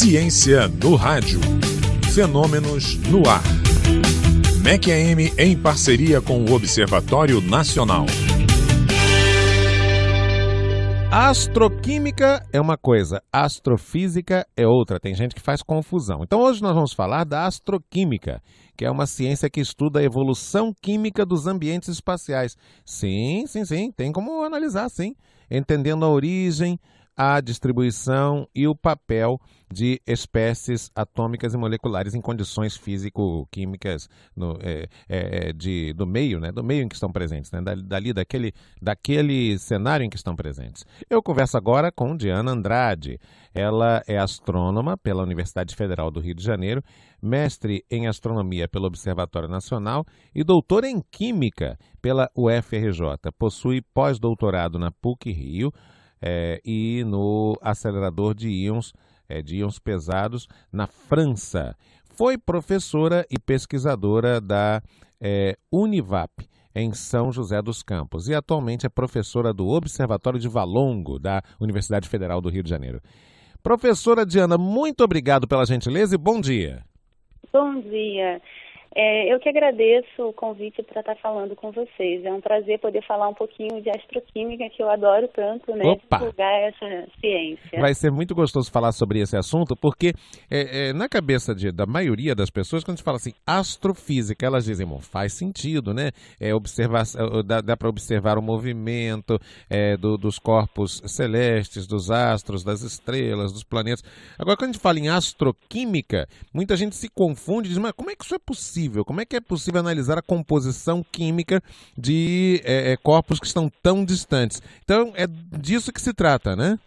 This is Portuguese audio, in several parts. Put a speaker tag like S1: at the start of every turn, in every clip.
S1: Ciência no rádio. Fenômenos no ar. MEC-AM em parceria com o Observatório Nacional.
S2: Astroquímica é uma coisa, astrofísica é outra. Tem gente que faz confusão. Então hoje nós vamos falar da astroquímica, que é uma ciência que estuda a evolução química dos ambientes espaciais. Sim, tem como analisar, sim. Entendendo a origem, a distribuição e o papel de espécies atômicas e moleculares em condições físico-químicas do meio, né? Do meio em que estão presentes, né? Daquele cenário em que estão presentes. Eu converso agora com Diana Andrade. Ela é astrônoma pela Universidade Federal do Rio de Janeiro, mestre em astronomia pelo Observatório Nacional e doutora em química pela UFRJ. Possui pós-doutorado na PUC-Rio, e no acelerador de íons pesados na França. Foi professora e pesquisadora da Univap, em São José dos Campos, e atualmente é professora do Observatório de Valongo, da Universidade Federal do Rio de Janeiro. Professora Diana, muito obrigado pela gentileza e bom dia.
S3: Bom dia. Eu que agradeço o convite para estar falando com vocês. É um prazer poder falar um pouquinho de astroquímica, que eu adoro tanto, né?
S2: Opa!
S3: Divulgar essa ciência.
S2: Vai ser muito gostoso falar sobre esse assunto, porque na cabeça da maioria das pessoas, quando a gente fala assim, astrofísica, elas dizem, bom, faz sentido, né? Dá para observar o movimento dos corpos celestes, dos astros, das estrelas, dos planetas. Agora, quando a gente fala em astroquímica, muita gente se confunde e diz, mas como é que isso é possível? Como é que é possível analisar a composição química de corpos que estão tão distantes? Então, é disso que se trata, né?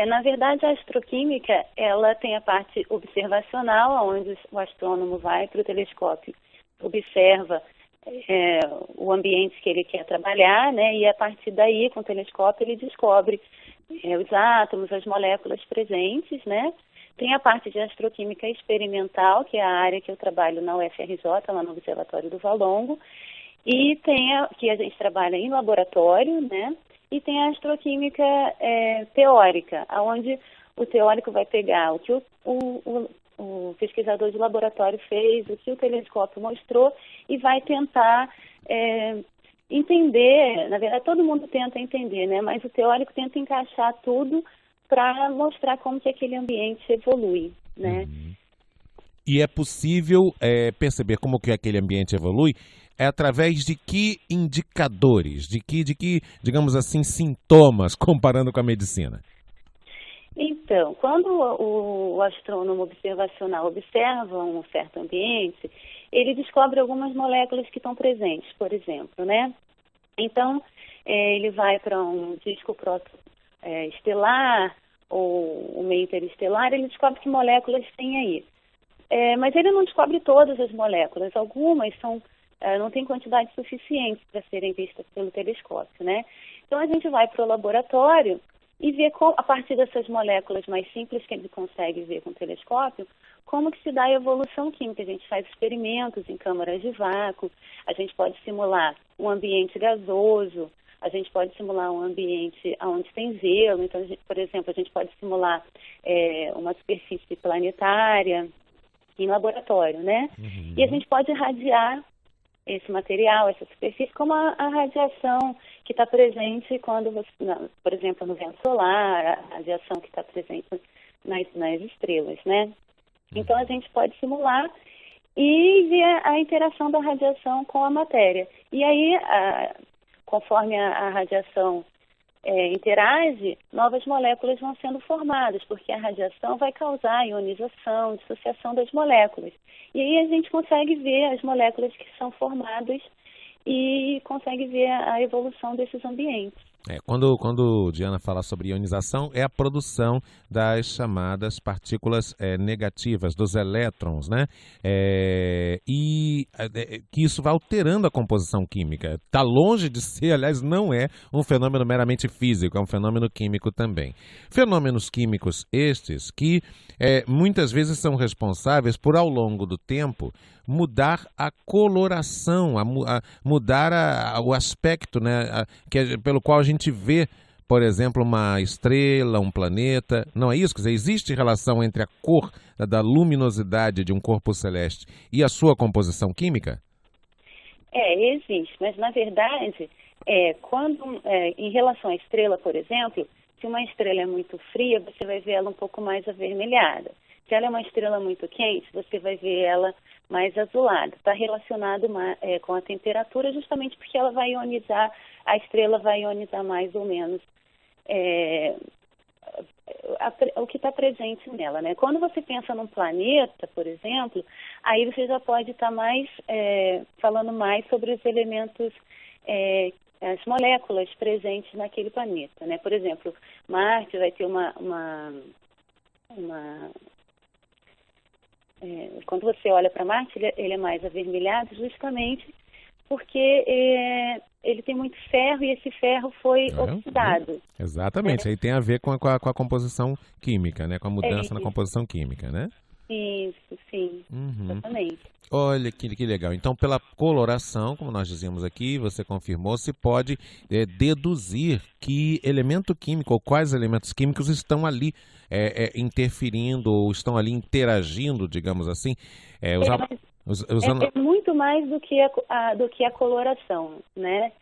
S3: Na verdade, a astroquímica, ela tem a parte observacional, onde o astrônomo vai para o telescópio, observa o ambiente que ele quer trabalhar, né? E a partir daí, com o telescópio, ele descobre os átomos, as moléculas presentes, né? Tem a parte de astroquímica experimental, que é a área que eu trabalho na UFRJ, lá no Observatório do Valongo, e tem que a gente trabalha em laboratório, né? E tem a astroquímica teórica, onde o teórico vai pegar o que o pesquisador de laboratório fez, o que o telescópio mostrou, e vai tentar entender. Na verdade, todo mundo tenta entender, né? Mas o teórico tenta encaixar tudo para mostrar como que aquele ambiente evolui, né?
S2: E é possível perceber como que aquele ambiente evolui através de que indicadores, de que, digamos assim, sintomas, comparando com a medicina?
S3: Então, quando o astrônomo observacional observa um certo ambiente, ele descobre algumas moléculas que estão presentes, por exemplo, né? Então, ele vai para um disco estelar ou o meio interestelar, ele descobre que moléculas tem aí. Mas ele não descobre todas as moléculas. Algumas não têm quantidade suficiente para serem vistas pelo telescópio, né? Então a gente vai para o laboratório e vê, a partir dessas moléculas mais simples que ele consegue ver com o telescópio, como que se dá a evolução química. A gente faz experimentos em câmaras de vácuo, a gente pode simular um ambiente gasoso, a gente pode simular um ambiente onde tem gelo. Então, por exemplo, a gente pode simular uma superfície planetária em laboratório, né? E a gente pode irradiar esse material, essa superfície, como a radiação que está presente quando você, por exemplo, no vento solar, a radiação que está presente nas estrelas, né? Então, a gente pode simular e ver a interação da radiação com a matéria. E aí, conforme a radiação interage, novas moléculas vão sendo formadas, porque a radiação vai causar ionização, dissociação das moléculas. E aí a gente consegue ver as moléculas que são formadas e consegue ver a evolução desses ambientes.
S2: Quando Diana fala sobre ionização, é a produção das chamadas partículas negativas, dos elétrons, né? Que isso vai alterando a composição química. Está longe de ser, aliás, não é um fenômeno meramente físico, é um fenômeno químico também. Fenômenos químicos estes que muitas vezes são responsáveis por, ao longo do tempo, mudar a coloração, mudar o aspecto, né, pelo qual a gente vê por exemplo, uma estrela, um planeta. Não é isso? Quer dizer, existe relação entre a cor da luminosidade de um corpo celeste e a sua composição química?
S3: Existe, mas na verdade, em relação à estrela, por exemplo, se uma estrela é muito fria, você vai ver ela um pouco mais avermelhada. Se ela é uma estrela muito quente, você vai ver ela mais azulada. Está relacionado com a temperatura, justamente porque ela vai ionizar, a estrela vai ionizar mais ou menos o que está presente nela, né? Quando você pensa num planeta, por exemplo, aí você já pode estar falando mais sobre os elementos, as moléculas presentes naquele planeta, né? Por exemplo, Marte vai ter quando você olha para Marte, ele é mais avermelhado justamente porque ele tem muito ferro e esse ferro foi oxidado.
S2: Exatamente, aí tem a ver com a composição química, né? Com a mudança na composição química, né?
S3: Isso, sim, exatamente.
S2: Olha que legal. Então, pela coloração, como nós dizíamos aqui, você confirmou, se pode deduzir que elemento químico ou quais elementos químicos estão ali interferindo ou estão ali interagindo, digamos assim.
S3: É muito mais do que a coloração, né?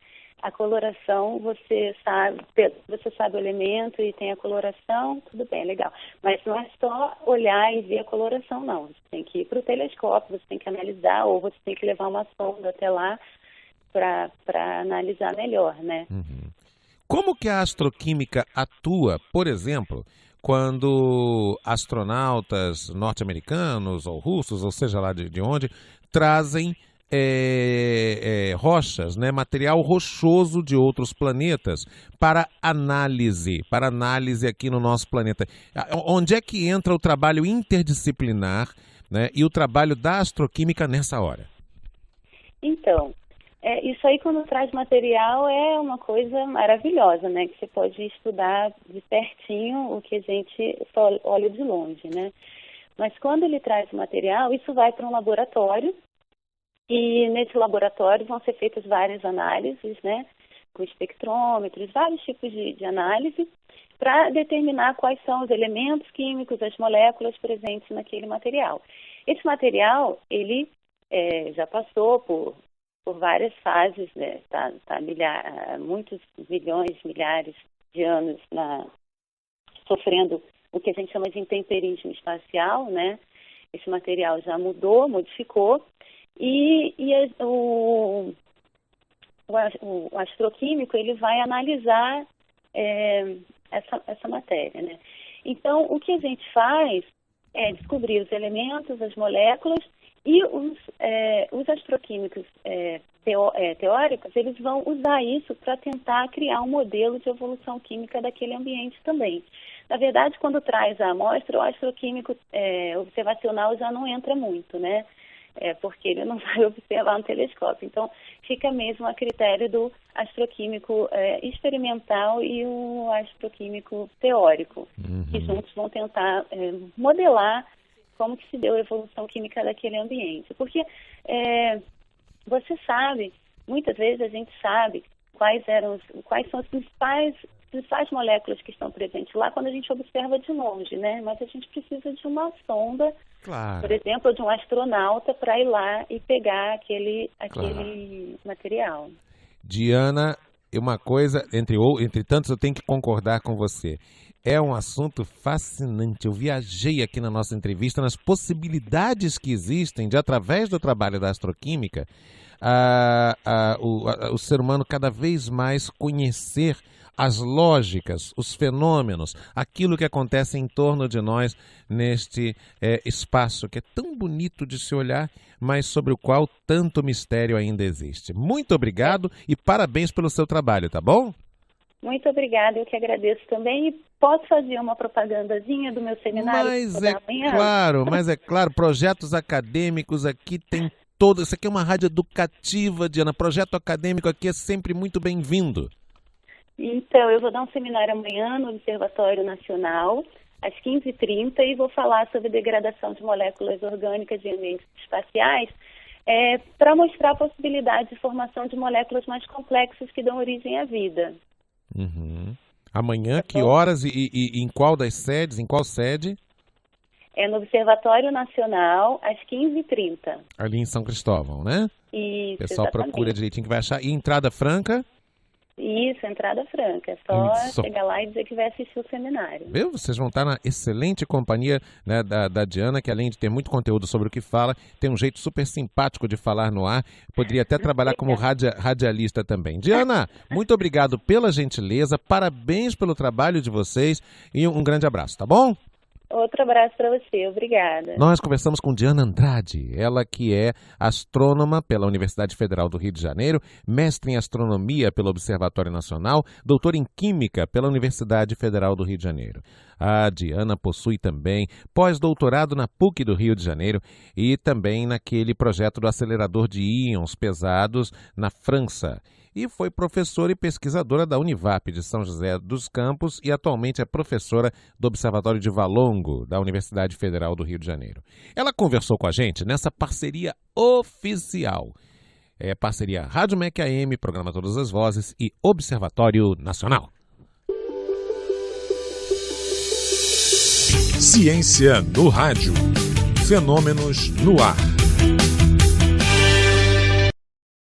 S3: A coloração, você sabe o elemento e tem a coloração, tudo bem, legal. Mas não é só olhar e ver a coloração, não. Você tem que ir para o telescópio, você tem que analisar, ou você tem que levar uma sonda até lá para analisar melhor, né?
S2: Como que a astroquímica atua, por exemplo, quando astronautas norte-americanos ou russos, ou seja lá de onde, trazem rochas, né, material rochoso de outros planetas para análise aqui no nosso planeta? Onde é que entra o trabalho interdisciplinar, né, e o trabalho da astroquímica nessa hora?
S3: Então, isso aí quando traz material é uma coisa maravilhosa, né, que você pode estudar de pertinho o que a gente só olha de longe, né? Mas quando ele traz material, isso vai para um laboratório. E nesse laboratório vão ser feitas várias análises, né, com espectrômetros, vários tipos de análise, para determinar quais são os elementos químicos, as moléculas presentes naquele material. Esse material, ele já passou por várias fases, né, tá muitos milhões, milhares de anos sofrendo o que a gente chama de intemperismo espacial, né? Esse material já modificou. E o astroquímico ele vai analisar essa matéria, né? Então, o que a gente faz é descobrir os elementos, as moléculas, e os astroquímicos teóricos, eles vão usar isso para tentar criar um modelo de evolução química daquele ambiente também. Na verdade, quando traz a amostra, o astroquímico observacional já não entra muito, né? Porque ele não vai observar no telescópio. Então, fica mesmo a critério do astroquímico experimental e o astroquímico teórico, que juntos vão tentar modelar como que se deu a evolução química daquele ambiente. Porque você sabe, muitas vezes a gente sabe quais são as principais moléculas que estão presentes lá quando a gente observa de longe, né? Mas a gente precisa de uma sonda,
S2: claro,
S3: por exemplo, de um astronauta para ir lá e pegar aquele material.
S2: Diana, uma coisa, entre tantos, eu tenho que concordar com você. É um assunto fascinante. Eu viajei aqui na nossa entrevista nas possibilidades que existem de, através do trabalho da astroquímica, o ser humano cada vez mais conhecer as lógicas, os fenômenos, aquilo que acontece em torno de nós neste espaço que é tão bonito de se olhar, mas sobre o qual tanto mistério ainda existe. Muito obrigado e parabéns pelo seu trabalho, tá bom?
S3: Muito obrigada, eu que agradeço também. E posso fazer uma propagandazinha do meu seminário?
S2: Mas é claro, projetos acadêmicos aqui tem todo. Isso aqui é uma rádio educativa, Diana. Projeto acadêmico aqui é sempre muito bem-vindo.
S3: Então, eu vou dar um seminário amanhã no Observatório Nacional, às 15h30, e vou falar sobre degradação de moléculas orgânicas em ambientes espaciais, para mostrar a possibilidade de formação de moléculas mais complexas que dão origem à vida.
S2: Amanhã, que horas e em qual das sedes? Em qual sede?
S3: É no Observatório Nacional, às 15h30.
S2: Ali em São Cristóvão, né?
S3: Isso,
S2: o pessoal
S3: exatamente.
S2: procura direitinho que vai achar. E entrada franca?
S3: Isso, entrada franca. É só chegar lá e dizer que vai assistir o seminário.
S2: Viu? Vocês vão estar na excelente companhia, né, da Diana, que além de ter muito conteúdo sobre o que fala, tem um jeito super simpático de falar no ar. Poderia até trabalhar como radialista também. Diana, muito obrigado pela gentileza, parabéns pelo trabalho de vocês e um grande abraço, tá bom?
S3: Outro abraço para você, obrigada.
S2: Nós conversamos com Diana Andrade, ela que é astrônoma pela Universidade Federal do Rio de Janeiro, mestre em astronomia pelo Observatório Nacional, doutora em química pela Universidade Federal do Rio de Janeiro. A Diana possui também pós-doutorado na PUC do Rio de Janeiro e também naquele projeto do acelerador de íons pesados na França. E foi professora e pesquisadora da Univap de São José dos Campos e atualmente é professora do Observatório de Valongo, da Universidade Federal do Rio de Janeiro. Ela conversou com a gente nessa parceria oficial. É parceria Rádio MEC AM, Programa Todas as Vozes e Observatório Nacional.
S1: Ciência no rádio. Fenômenos no ar.